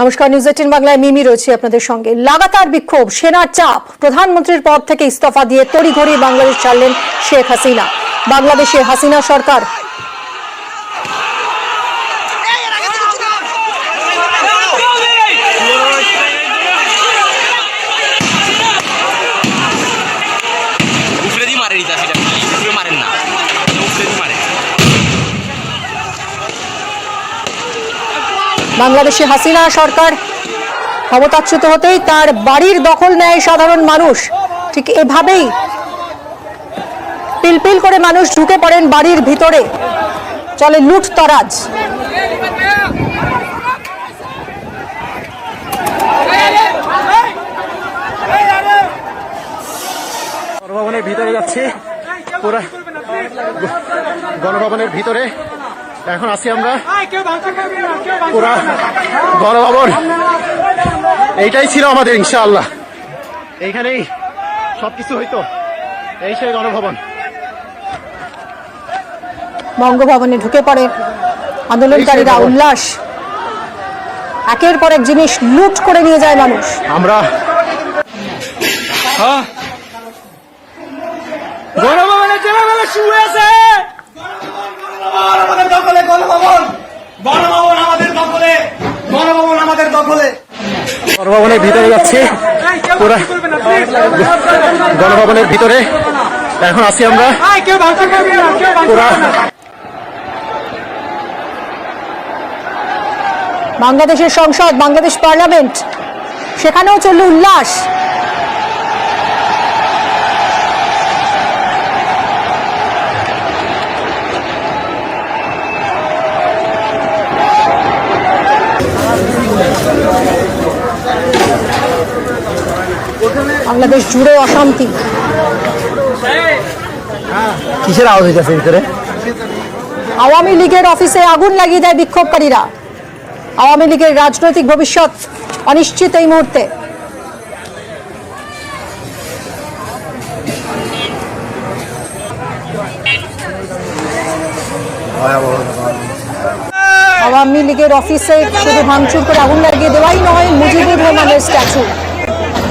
নমস্কার, নিউজ 18 বাংলায় মিমি রয়েছে আপনাদের সঙ্গে। লাগাতার বিক্ষোভ, সেনার চাপ, প্রধানমন্ত্রীর পদ থেকে ইস্তফা দিয়ে তড়িঘড়ি বাংলাদেশ ছাড়লেন শেখ হাসিনা। বাংলাদেশে হাসিনা সরকার বাংলাদেশে হাসিনা সরকার ক্ষমতাচ্যুত হতেই তার বাড়ির দখল নেয় সাধারণ মানুষ। ঠিক এভাবেই পিলপিল করে মানুষ ঢুকে পড়েন বাড়ির ভিতরে, চলে লুটতরাজ। গণভবনের ভিতরে যাচ্ছি, পুরো গণভবনের ভিতরে এখন আছি আমরা। পুরা গণভবন এইটাই ছিল আমাদের, ইনশাআল্লাহ এইখানেই সবকিছু হইতো। এই সেই গণভবন। বঙ্গভবনে ঢুকে পড়ে আন্দোলনকারীরা, উল্লাস, একের পর এক জিনিস লুট করে নিয়ে যায় মানুষ। আমরা গণভবনে যেভাবে শুয়ে আছে, আমাদের দখলে গণভবন, গণভবন আমাদের দখলে, গণভবন আমাদের দখলে। গণভবনের ভিতরে যাচ্ছি, পুরো গণভবনের ভিতরে এখন আছি আমরা। পুরা বাংলাদেশের সংসদ, বাংলাদেশ পার্লামেন্ট, সেখানেও চলল উল্লাস। বাংলাদেশ জুড়ে অশান্তি। কিসের আওয়াজ হইতেছে ভিতরে? আওয়ামী লীগের অফিসে আগুন লাগিয়ে দেয় বিক্ষোভকারীরা। আওয়ামী লীগের রাজনৈতিক ভবিষ্যৎ অনিশ্চিত এই মুহূর্তে। আওয়ামী লীগের অফিসে শুধু ভাঙচুর করে আগুন লাগিয়ে দেওয়াই নয়, মুজিবুর রহমানের স্ট্যাচু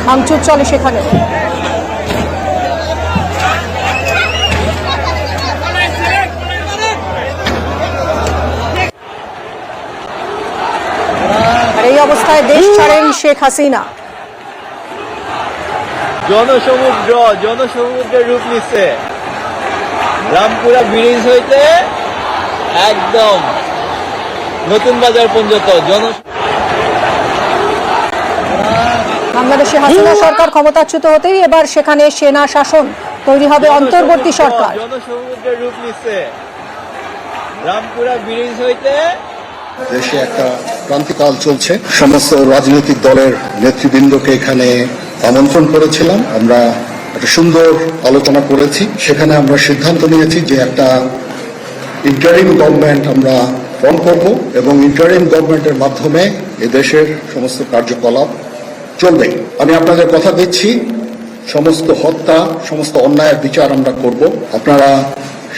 ভাঙচুর চলে সেখানে। আর এই অবস্থায় দেশ ছাড়েন শেখ হাসিনা। জনসমুদ্রের রূপ নিচ্ছে রামপুরা ব্রিজ হইতে একদম নতুন বাজার পর্যন্ত। বাংলাদেশে হাসিনা সরকার ক্ষমতাচ্যুত হতেই এবার সেখানে সেনা শাসন, তৈরি হবে অন্তর্বর্তী সরকার। জনসমুদ্রের রূপ নিচ্ছে রামপুরা ব্রিজ হইতে। দেশে একটা ক্রান্তিকাল চলছে। সমস্ত রাজনৈতিক দলের নেতৃবৃন্দকে এখানে আমন্ত্রণ করেছিলাম। আমরা একটা সুন্দর আলোচনা করেছি। সেখানে আমরা সিদ্ধান্ত নিয়েছি যে একটা ইন্টারিম গভর্নমেন্ট আমরা ফর্ম করব এবং ইন্টারিম গভর্নমেন্টের মাধ্যমে এদেশের সমস্ত কার্যকলাপ চলবে। আমি আপনাদের কথা দিচ্ছি, সমস্ত হত্যা, সমস্ত অন্যায়ের বিচার আমরা করব। আপনারা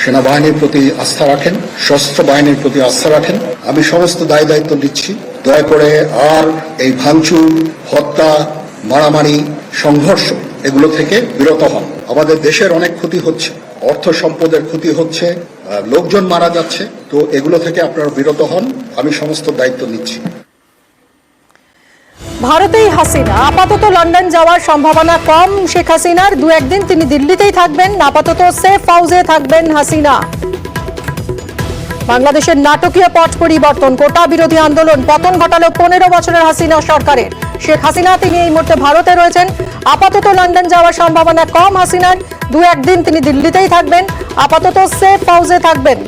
সেনাবাহিনীর প্রতি আস্থা রাখেন, সশস্ত্র বাহিনীর প্রতি আস্থা রাখেন। আমি সমস্ত দায় দায়িত্ব নিচ্ছি। দয়া করে আর এই ভাঙচুর, হত্যা, মারামারি, সংঘর্ষ এগুলো থেকে বিরত হন। আমাদের দেশের অনেক ক্ষতি হচ্ছে, অর্থ সম্পদের ক্ষতি হচ্ছে, লোকজন মারা যাচ্ছে। তো এগুলো থেকে আপনারা বিরত হন। আমি সমস্ত দায়িত্ব নিচ্ছি। ভারতেই হাসিনা, আপাতত লন্ডন যাওয়ার সম্ভাবনা কম শেখ হাসিনার। দু একদিন তিনি দিল্লিতেই থাকবেন, আপাতত সেফ হাউসে থাকবেন হাসিনা। বাংলাদেশের নাটকীয় পট পরিবর্তন, কোটা বিরোধী আন্দোলন পতন ঘটালো 15 বছরের হাসিনা সরকারের। শেখ হাসিনা তিনি এই মুহূর্তে ভারতে রয়েছেন, আপাতত লন্ডন যাওয়ার সম্ভাবনা কম হাসিনার। দু একদিন তিনি দিল্লিতেই থাকবেন, আপাতত সেফ হাউসে থাকবেন।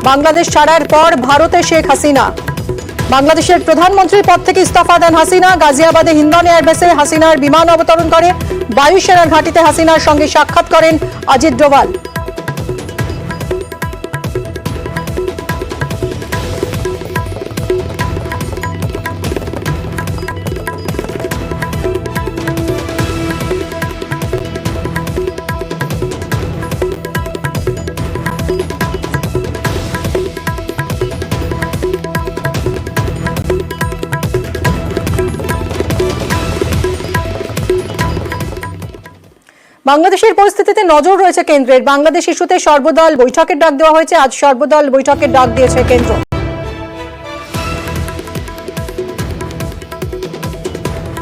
বাংলাদেশ ছাড়ার পর ভারতে শেখ হাসিনা। বাংলাদেশের প্রধানমন্ত্রীর পদ থেকে ইস্তফা দেন হাসিনা। গাজিয়াবাদে হিন্দন এয়ারবেসে হাসিনার বিমান অবতরণ করে। বায়ুসেনার ঘাঁটিতে হাসিনার সঙ্গে সাক্ষাৎ করেন অজিত ডোভাল। বাংলাদেশের পরিস্থিতিতে নজর রয়েছে কেন্দ্রের। বাংলাদেশ ইস্যুতে সর্বদল বৈঠকের ডাক দেওয়া হয়েছে। আজ সর্বদল বৈঠকের ডাক দিয়েছে কেন্দ্র।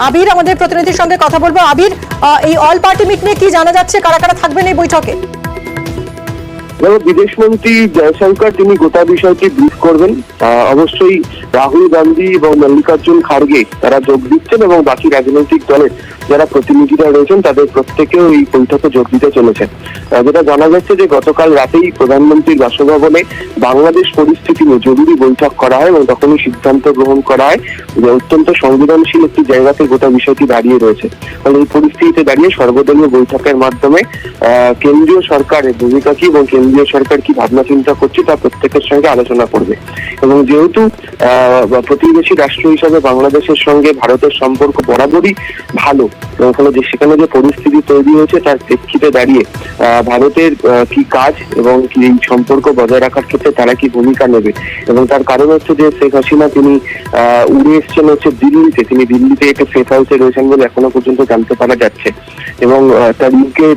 আবির আমাদের প্রতিনিধির সঙ্গে কথা বলবো। আবির, এই অল পার্টি মিট নিয়ে কি জানা যাচ্ছে, কারা কারা থাকবেন এই বৈঠকে? বিদেশমন্ত্রী জয়শঙ্কর তিনি গোটা বিষয়টি ব্রিফ করবেন। অবশ্যই রাহুল গান্ধী এবং মল্লিকার্জুন খাড়গে তারা যোগ দিচ্ছেন এবং বাকি রাজনৈতিক দলের যারা প্রতিনিধিরা রয়েছেন তাদের প্রত্যেকেও এই বৈঠকে যোগ দিতে চলেছেন। যেটা জানা যাচ্ছে যে গতকাল রাতেই প্রধানমন্ত্রীর বাসভবনে বাংলাদেশ পরিস্থিতি নিয়ে জরুরি বৈঠক করা হয় এবং তখনই সিদ্ধান্ত গ্রহণ করা হয় যে অত্যন্ত সংবেদনশীল একটি জায়গাতে গোটা বিষয়টি দাঁড়িয়ে রয়েছে। ফলে এই পরিস্থিতিতে দাঁড়িয়ে সর্বদলীয় বৈঠকের মাধ্যমে কেন্দ্রীয় সরকারের ভূমিকা কি এবং কেন্দ্রীয় সরকার কি ভাবনা চিন্তা করছে তা প্রত্যেকের সঙ্গে আলোচনা করবে। এবং যেহেতু প্রতিবেশী রাষ্ট্র হিসাবে বাংলাদেশের সঙ্গে ভারতের সম্পর্ক বরাবরই ভালো, ফলে যে সেখানে যে পরিস্থিতি তৈরি হয়েছে তার প্রেক্ষিতে দাঁড়িয়ে ভারতের কি কাজ এবং কি এই সম্পর্ক বজায় রাখার ক্ষেত্রে তারা কি ভূমিকা নেবে। এবং তার কারণ হচ্ছে যে শেখ হাসিনা তিনি উড়ে এসছেন হচ্ছে দিল্লিতে, তিনি দিল্লিতে একটা সেফ হাউসে রয়েছেন বলে এখনো পর্যন্ত জানতে পারা যাচ্ছে। এবং তার ইউকে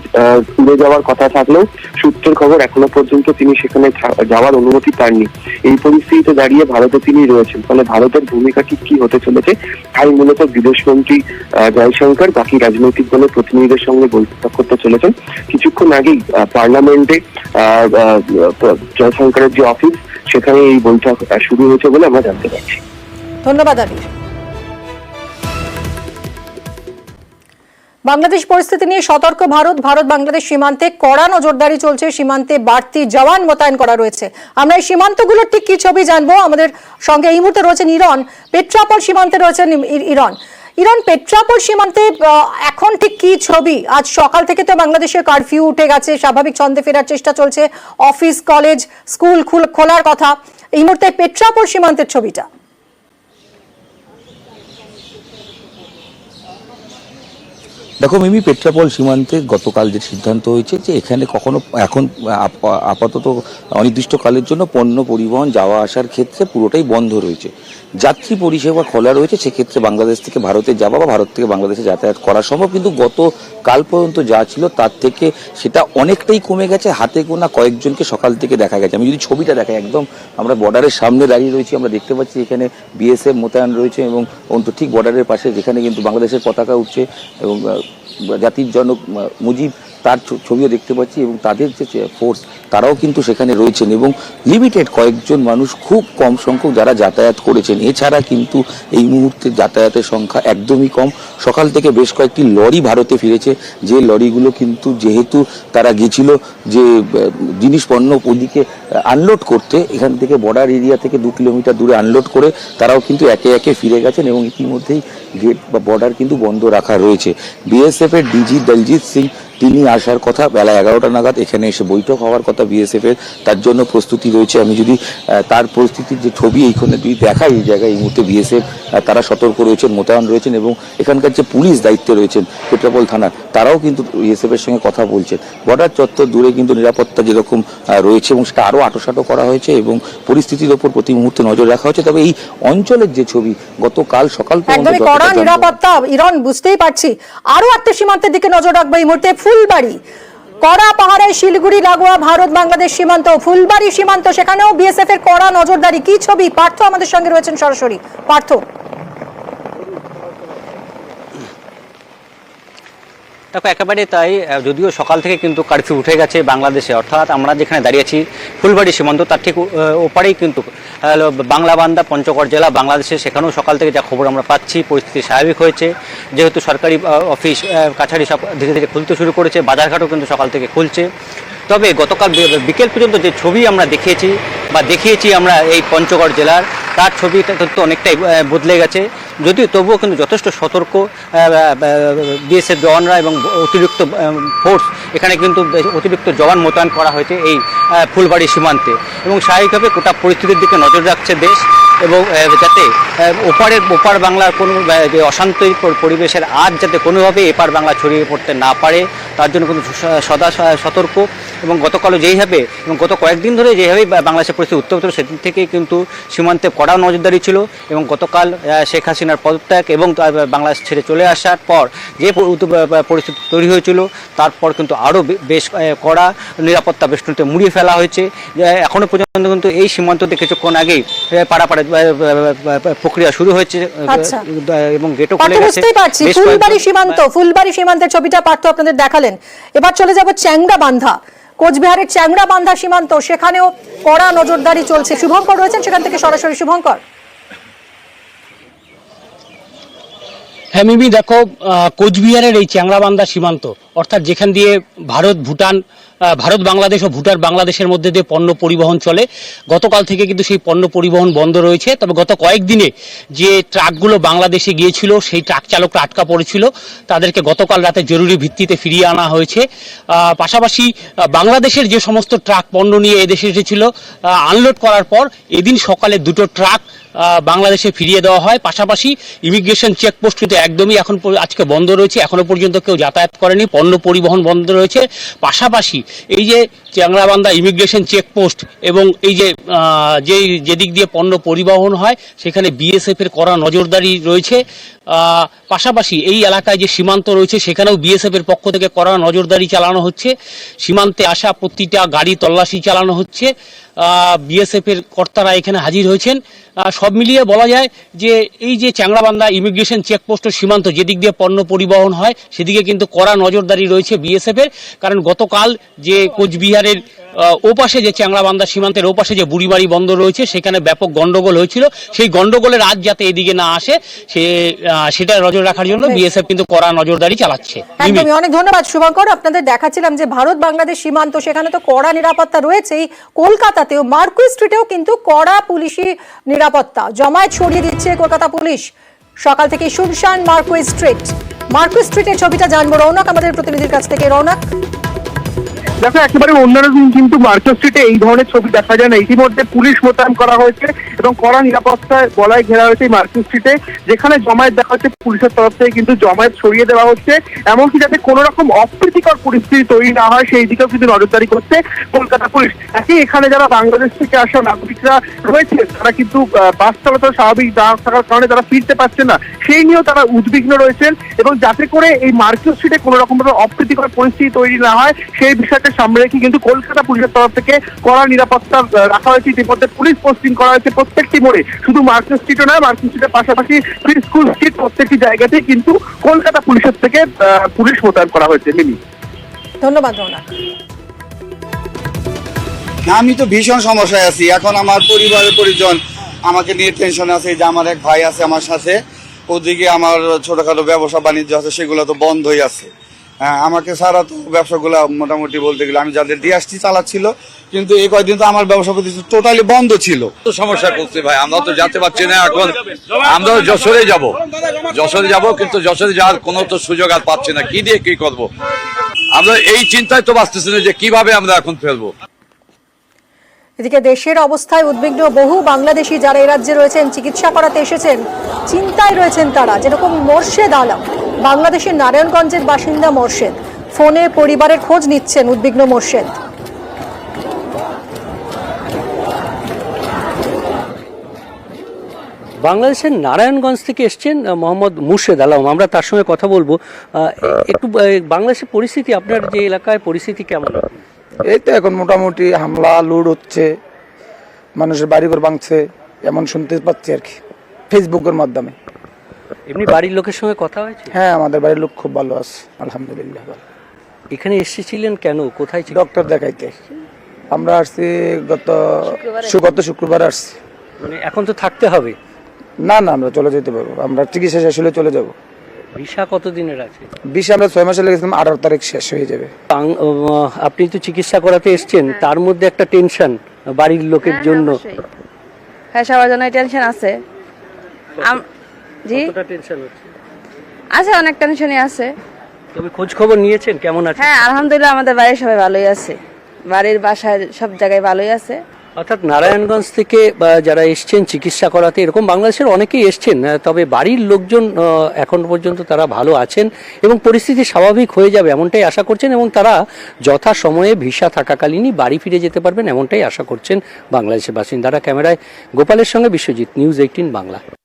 উড়ে যাওয়ার কথা থাকলেও সূত্রের খবর এখনো পর্যন্ত তিনি সেখানে যাওয়ার অনুমতি পাননি। এই পরিস্থিতিতে দাঁড়িয়ে ভারতে তিনি রয়েছেন, ফলে ভারতের ভূমিকা কি হতে চলেছে তাই মূলত বিদেশমন্ত্রী জয়শঙ্কর বাকি রাজনৈতিক দলের প্রতিনিধিদের সঙ্গে বৈঠক করতে চলেছেন। কিছুক্ষণ আগেই পার্লামেন্টে জয়শঙ্করের যে অফিস সেখানে এই বৈঠক শুরু হয়েছে বলে আমরা জানতে পারছি। ধন্যবাদ আবির। বাংলাদেশ পরিস্থিতি নিয়ে সতর্ক ভারত। ভারত বাংলাদেশ সীমান্তে কড়া নজরদারি চলছে, সীমান্তে বাড়তি জওয়ান মোতায়েন করা রয়েছে। আমরা এই সীমান্তগুলোর ঠিক কি ছবি জানবো। আমাদের সঙ্গে এই মুহূর্তে রয়েছেন ইরন, পেট্রাপল সীমান্তে রয়েছেন ইরন, পেট্রাপল সীমান্তে এখন ঠিক কি ছবি? আজ সকাল থেকে তো বাংলাদেশের কারফিউ উঠে গেছে, স্বাভাবিক ছন্দে ফেরার চেষ্টা চলছে, অফিস কলেজ স্কুল খোলার কথা। এই মুহূর্তে পেট্রাপল সীমান্তের ছবিটা। দেখো মিমি, পেট্রাপল সীমান্তে গতকাল যে সিদ্ধান্ত হয়েছে যে এখানে এখন আপাতত অনির্দিষ্টকালের জন্য পণ্য পরিবহন যাওয়া আসার ক্ষেত্রে পুরোটাই বন্ধ রয়েছে। যাত্রী পরিষেবা খোলা রয়েছে, সেক্ষেত্রে বাংলাদেশ থেকে ভারতে যাওয়া বা ভারত থেকে বাংলাদেশে যাতায়াত করা সম্ভব। কিন্তু গতকাল পর্যন্ত যা ছিল তার থেকে সেটা অনেকটাই কমে গেছে। হাতে গোনা কয়েকজনকে সকাল থেকে দেখা গেছে। আমি যদি ছবিটা দেখাই, একদম আমরা বর্ডারের সামনে দাঁড়িয়ে রয়েছি, আমরা দেখতে পাচ্ছি এখানে বিএসএফ মোতায়েন রয়েছে এবং ঠিক বর্ডারের পাশে যেখানে কিন্তু বাংলাদেশের পতাকা উঠছে এবং জাতির জনক মুজিব তার ছবিও দেখতে পাচ্ছি এবং তাদের যে ফোর্স তারাও কিন্তু সেখানে রয়েছেন এবং লিমিটেড কয়েকজন মানুষ, খুব কম সংখ্যক যারা যাতায়াত করেছেন। এছাড়া কিন্তু এই মুহূর্তে যাতায়াতের সংখ্যা একদমই কম। সকাল থেকে বেশ কয়েকটি লরি ভারতে ফিরেছে, যে লরিগুলো কিন্তু যেহেতু তারা গেছিল যে জিনিস পণ্য ওদিকে আনলোড করতে, এখান থেকে বর্ডার এরিয়া থেকে 2 কিলোমিটার দূরে আনলোড করে তারাও কিন্তু একে একে ফিরে গেছেন এবং ইতিমধ্যেই গেট বা বর্ডার কিন্তু বন্ধ রাখা রয়েছে। বিএসএফ এর ডিজি দলজিৎ সিং তিনি আসার কথা বেলা 11টা নাগাদ, এখানে এসে বৈঠক হওয়ার কথা বিএসএফ এর, তার জন্য প্রস্তুতি রয়েছে। আমি যদি তার পরিস্থিতির যে ছবি এইখানে যদি দেখাই, এই জায়গায় এই মুহূর্তে বিএসএফ তারা সতর্ক রয়েছেন, মোতায়েন রয়েছেন এবং এখানকার যে পুলিশ দায়িত্বে রয়েছেন পেট্রাপল থানার, তারাও কিন্তু বিএসএফ এর সঙ্গে কথা বলছেন। বর্ডার চত্বর দূরে কিন্তু নিরাপত্তা যেরকম রয়েছে এবং সেটা আরও আঁটোসাঁটো করা হয়েছে এবং পরিস্থিতির ওপর প্রতি মুহূর্তে নজর রাখা হচ্ছে। তবে এই অঞ্চলের যে ছবি গতকাল সকাল একদমই কড়া নিরাপত্তা ইরন, বুঝতেই পারছি। আরো একটা সীমান্তের দিকে নজর রাখবো এই মুহূর্তে, ফুলবাড়ি। কড়া পাহাড়ে শিলিগুড়ি লাগোয়া ভারত বাংলাদেশ সীমান্ত, ফুলবাড়ি সীমান্ত, সেখানেও বিএসএফ এর কড়া নজরদারি। কি ছবি? পার্থ আমাদের সঙ্গে রয়েছেন সরাসরি। পার্থ, দেখো একেবারে তাই, যদিও সকাল থেকে কিন্তু কারফিউ উঠে গেছে বাংলাদেশে, অর্থাৎ আমরা যেখানে দাঁড়িয়ে আছি ফুলবাড়ি সীমান্ত, তার ঠিক ওপারেই কিন্তু বাংলাবান্ধা পঞ্চগড় জেলা বাংলাদেশে। সেখানেও সকাল থেকে যা খবর আমরা পাচ্ছি পরিস্থিতি স্বাভাবিক হয়েছে, যেহেতু সরকারি অফিস কাছারি সব ধীরে ধীরে খুলতে শুরু করেছে, বাজারঘাটও কিন্তু সকাল থেকে খুলছে। তবে গতকাল বিকেল পর্যন্ত যে ছবি আমরা দেখিয়েছি আমরা এই পঞ্চগড় জেলার, তার ছবি কিন্তু অনেকটাই বদলে গেছে। যদিও তবুও কিন্তু যথেষ্ট সতর্ক বিএসএফ জওয়ানরা এবং অতিরিক্ত ফোর্স, এখানে কিন্তু অতিরিক্ত জওয়ান মোতায়েন করা হয়েছে এই ফুলবাড়ি সীমান্তে এবং স্বাভাবিকভাবে গোটা পরিস্থিতির দিকে নজর রাখছে দেশ এবং যাতে ওপার বাংলার কোনো যে অশান্ত পরিবেশের আজ যাতে কোনোভাবে এপার বাংলা ছড়িয়ে পড়তে না পারে তার জন্য কিন্তু সদা সতর্ক। এবং গতকালও যেইভাবে এবং গত কয়েকদিন ধরে যেভাবে বাংলাদেশের পরিস্থিতি উত্তপ্ত, সেদিন থেকেই কিন্তু সীমান্তে কড়া নজরদারি ছিল। এবং গতকাল শেখ হাসিনার পদত্যাগ এবং বাংলাদেশ ছেড়ে চলে আসার পর যে পরিস্থিতি তৈরি হয়েছিল, তারপর কিন্তু আরও বেশ কড়া নিরাপত্তা বেষ্টনীতে মুড়িয়ে ফেলা হয়েছে। এখনো পর্যন্ত কিন্তু এই সীমান্ত থেকে কিছুক্ষণ আগেই পাড়াপাড়ি প্রক্রিয়া শুরু হয়েছে এবং গেটও খুলে গেছে। বুঝতেই পারছি ফুলবাড়ি সীমান্তের ছবিটা পার্থ আপনাদের দেখালেন। এবার চলে যাব চ্যাংড়াবান্ধা, কোচবিহারের চ্যাংড়াবান্ধা সীমান্ত, সেখানেও কড়া নজরদারি চলছে। শুভঙ্কর রয়েছেন সেখান থেকে সরাসরি। শুভঙ্কর, হ্যাঁ মিমি, দেখো কোচবিহারের এই চ্যাংড়াবান্ধা সীমান্ত, অর্থাৎ যেখান দিয়ে ভারত বাংলাদেশ ও ভুটান বাংলাদেশের মধ্যে দিয়ে পণ্য পরিবহন চলে, গতকাল থেকে কিন্তু সেই পণ্য পরিবহন বন্ধ রয়েছে। তবে গত কয়েকদিনে যে ট্রাকগুলো বাংলাদেশে গিয়েছিল, সেই ট্রাক চালকরা আটকা পড়েছিল, তাদেরকে গতকাল রাতে জরুরি ভিত্তিতে ফিরিয়ে আনা হয়েছে। পাশাপাশি বাংলাদেশের যে সমস্ত ট্রাক পণ্য নিয়ে এদেশে এসেছিল, আনলোড করার পর এদিন সকালে 2টো ট্রাক বাংলাদেশে ফিরিয়ে দেওয়া হয়। পাশাপাশি ইমিগ্রেশন চেকপোস্ট কিন্তু একদমই আজকে বন্ধ রয়েছে, এখনো পর্যন্ত কেউ যাতায়াত করেনি, পণ্য পরিবহন বন্ধ রয়েছে। পাশাপাশি এই যে চ্যাংড়াবান্ধা ইমিগ্রেশন চেকপোস্ট এবং এই যেদিক দিয়ে পণ্য পরিবহন হয়, সেখানে বিএসএফ এর কড়া নজরদারি রয়েছে। পাশাপাশি এই এলাকায় যে সীমান্ত রয়েছে, সেখানেও বিএসএফ এর পক্ষ থেকে কড়া নজরদারি চালানো হচ্ছে। সীমান্তে আসা প্রতিটা গাড়ি তল্লাশি চালানো হচ্ছে। বিএসএফ এর কর্তারা এখানে হাজির হয়েছেন। সব মিলিয়ে বলা যায় যে এই যে চ্যাংড়াবান্ধা ইমিগ্রেশন চেকপোস্ট ও সীমান্ত, যেদিক দিয়ে পণ্য পরিবহন হয়, সেদিকে কিন্তু কড়া নজরদারি রয়েছে বিএসএফ এর। কারণ গতকাল যে কোচবিহারের ওপাশে যে চ্যাংড়াবান্ধা সীমান্তের ওপাশে যে বুড়িমারি বন্দর রয়েছে, সেখানে ব্যাপক গন্ডগোল হয়েছিল। সেই গন্ডগোলের আজ যাতে এদিকে না আসে, সেটা নজর রাখার জন্য বিএসএফ কিন্তু কড়া নজরদারি চালাচ্ছে। একদমই, অনেক ধন্যবাদ শুভঙ্কর। আপনাদের দেখাচ্ছিলাম যে ভারত বাংলাদেশ সীমান্ত, সেখানে তো কড়া নিরাপত্তা রয়েছেই। কলকাতাতেও মার্কুই স্ট্রিটেও কিন্তু কড়া পুলিশি নিরাপত্তা। জমায়েত ছড়িয়ে দিচ্ছে কলকাতা পুলিশ। সকাল থেকে শুনশান মার্কুই স্ট্রিটের ছবিটা জানবো রৌনক আমাদের প্রতিনিধির কাছ থেকে। রৌনক, দেখো, একেবারে অন্যরকম কিন্তু মার্কেট স্ট্রিটে এই ধরনের ছবি দেখা যায় না। ইতিমধ্যে পুলিশ মোতায়েন করা হয়েছে এবং কড়া নিরাপত্তায় বলায় ঘেরা হয়েছে এই মার্কেট স্ট্রিটে। যেখানে জমায়েত দেখা হচ্ছে, পুলিশের তরফ থেকে কিন্তু জমায়েত সরিয়ে দেওয়া হচ্ছে, এমনকি যাতে কোনো রকম অপ্রীতিকর পরিস্থিতি তৈরি না হয় সেই দিকেও কিন্তু নজরদারি করছে কলকাতা পুলিশ। একই এখানে যারা বাংলাদেশ থেকে আসা নাগরিকরা রয়েছে, তারা কিন্তু বাস চলাচল স্বাভাবিক না থাকার কারণে তারা ফিরতে পারছে না, সেই নিয়েও তারা উদ্বিগ্ন রয়েছেন। এবং যাতে করে এই মার্কেট স্ট্রিটে কোনো রকম অপ্রীতিকর পরিস্থিতি তৈরি না হয়, সেই বিষয়টা সামনে রেখে কিন্তু কলকাতা পুলিশের তরফ থেকে কড়া নিরাপত্তা রাখা হয়েছে। ইতিমধ্যে পুলিশ পোস্টিং করা হয়েছে প্রত্যেকটি মোড়ে, শুধু মার্কেট স্ট্রিটও নয়, মার্কেট স্ট্রিটের পাশাপাশি স্কুল স্ট্রিট, প্রত্যেকটি জায়গাতেই কিন্তু কলকাতা পুলিশের থেকে পুলিশ মোতায়েন করা হয়েছে। মিমি, ধন্যবাদ রৌনক। আমি তো ভীষণ সমস্যায় আছি এখন। আমার পরিবারের পরিজন আমাকে নিয়ে টেনশনে আছে। যে আমার এক ভাই আছে আমার সাথে, ওদিকে আমার ছোটখাটো ব্যবসা বাণিজ্য আছে, সেগুলো তো বন্ধই আছে। হ্যাঁ, আমাকে সারা তো ব্যবসাগুলো মোটামুটি বলতে গেলে আমি যাদের দিয়ে আসছি চালাচ্ছিল, কিন্তু এই কয়েকদিন তো আমার ব্যবসা প্রতিষ্ঠান টোটালি বন্ধ ছিল। তো সমস্যা করছে ভাই, আমরা তো যেতে পারছি না। এখন আমরা যশোরে যাব, কিন্তু যশোরে যাওয়ার কোনো তো সুযোগ আর পাচ্ছি না। কি দিয়ে কি করব, আমরা এই চিন্তায় তো বাঁচতেছি না যে কিভাবে আমরা এখন ফেলবো। এদিকে দেশের অবস্থায় উদ্বিগ্ন বহু বাংলাদেশি যারা এই রাজ্যে রয়েছেন, চিকিৎসা করাতে এসেছেন, চিন্তায় রয়েছেন তারা। যেরকম মোর্শেদ আলম, বাংলাদেশের নারায়ণগঞ্জের বাসিন্দা মোর্শেদ, ফোনে পরিবারের খোঁজ নিচ্ছেন উদ্বিগ্ন মোর্শেদ। বাংলাদেশের নারায়ণগঞ্জ থেকে এসছেন মোহাম্মদ মুর্শেদ আলম, আমরা তার সঙ্গে কথা বলবো। একটু বাংলাদেশের পরিস্থিতি, আপনার যে এলাকায় পরিস্থিতি কেমন? এই তো এখন মোটামুটি হামলা লুট হচ্ছে, মানুষের বাড়িঘর ভাঙছে, এমন শুনতে পাচ্ছি আর কি ফেসবুকের মাধ্যমে। এমনি বাড়ির লোকের সঙ্গে কথা হয়েছে? হ্যাঁ, আমাদের বাড়ির লোক খুব ভালো আছে, আলহামদুলিল্লাহ। এখানে এসেছিলেন কেন, কোথায় ছিল? ডক্টর দেখাইতে আমরা আসছি গত শুক্রবার আসছি। মানে এখন তো থাকতে হবে? না, আমরা চলে যেতে পারবো, আমরা চিকিৎসা শেষ হলে চলে যাবো। ভিসা কতদিনের আছে? ভিসা আমরা 6 মাসে লেগেছিলাম, 18 তারিখ শেষ হয়ে যাবে। আপনি তো চিকিৎসা করাতে এসছেন, তার মধ্যে একটা টেনশন বাড়ির লোকের জন্য। হ্যাঁ, সবার জন্য টেনশন আছে। জি, কতটা টেনশন হচ্ছে? আছে, অনেক টেনশনই আছে। তবে খোঁজ খবর নিয়েছেন কেমন আছে? হ্যাঁ, আলহামদুলিল্লাহ আমাদের বাড়ির সবাই ভালোই আছে, বাড়ির বাসায় সব জায়গায় ভালোই আছে। অর্থাৎ নারায়ণগঞ্জ থেকে যারা এসছেন চিকিৎসা করাতে, এরকম বাংলাদেশের অনেকেই এসছেন, তবে বাড়ির লোকজন এখন পর্যন্ত তারা ভালো আছেন এবং পরিস্থিতি স্বাভাবিক হয়ে যাবে এমনটাই আশা করছেন, এবং তারা যথা সময়ে ভিসা থাকাকালীনই বাড়ি ফিরে যেতে পারবেন এমনটাই আশা করছেন বাংলাদেশের বাসিন্দারা। ক্যামেরায় গোপালের সঙ্গে বিশ্বজিৎ, নিউজ 18 বাংলা।